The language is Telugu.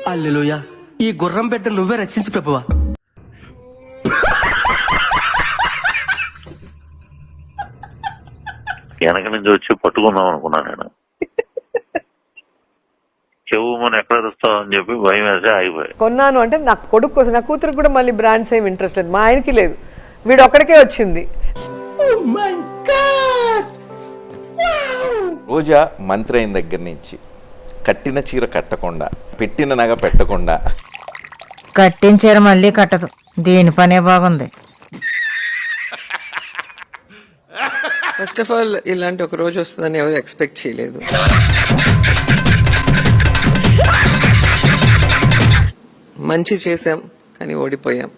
హల్లెలూయా, ఈ గుర్రం బిడ్డ నువ్వే రక్షించు ప్రభువా. వెనక నుంచి వచ్చి పట్టుకుందాం అనుకున్నాను నేను. చెవు మనం ఎక్కడ వస్తావు అని చెప్పి భయం వేసి ఆగిపోయి కొన్నాను. అంటే నా కొడుకు కోసం, నా కూతురికి కూడా మళ్ళీ బ్రాండ్స్ ఏమి ఇంట్రెస్ట్ లేదు, మా ఆయనకి లేదు, వీడు ఒక్కడికే వచ్చింది. రోజా మంత్రి అయిన దగ్గర నుంచి కట్టిన చీర కట్టకుండా, పెట్టిన నగ పెట్టకుండా, కట్టిన చీర మళ్ళీ కట్టదు, దీని పనే బాగుంది. ఫస్ట్ ఆఫ్ ఆల్ ఇలాంటి ఒక రోజు వస్తుందని ఎవరు ఎక్స్పెక్ట్ చేయలేదు. మంచి చేసాం కానీ ఓడిపోయాం.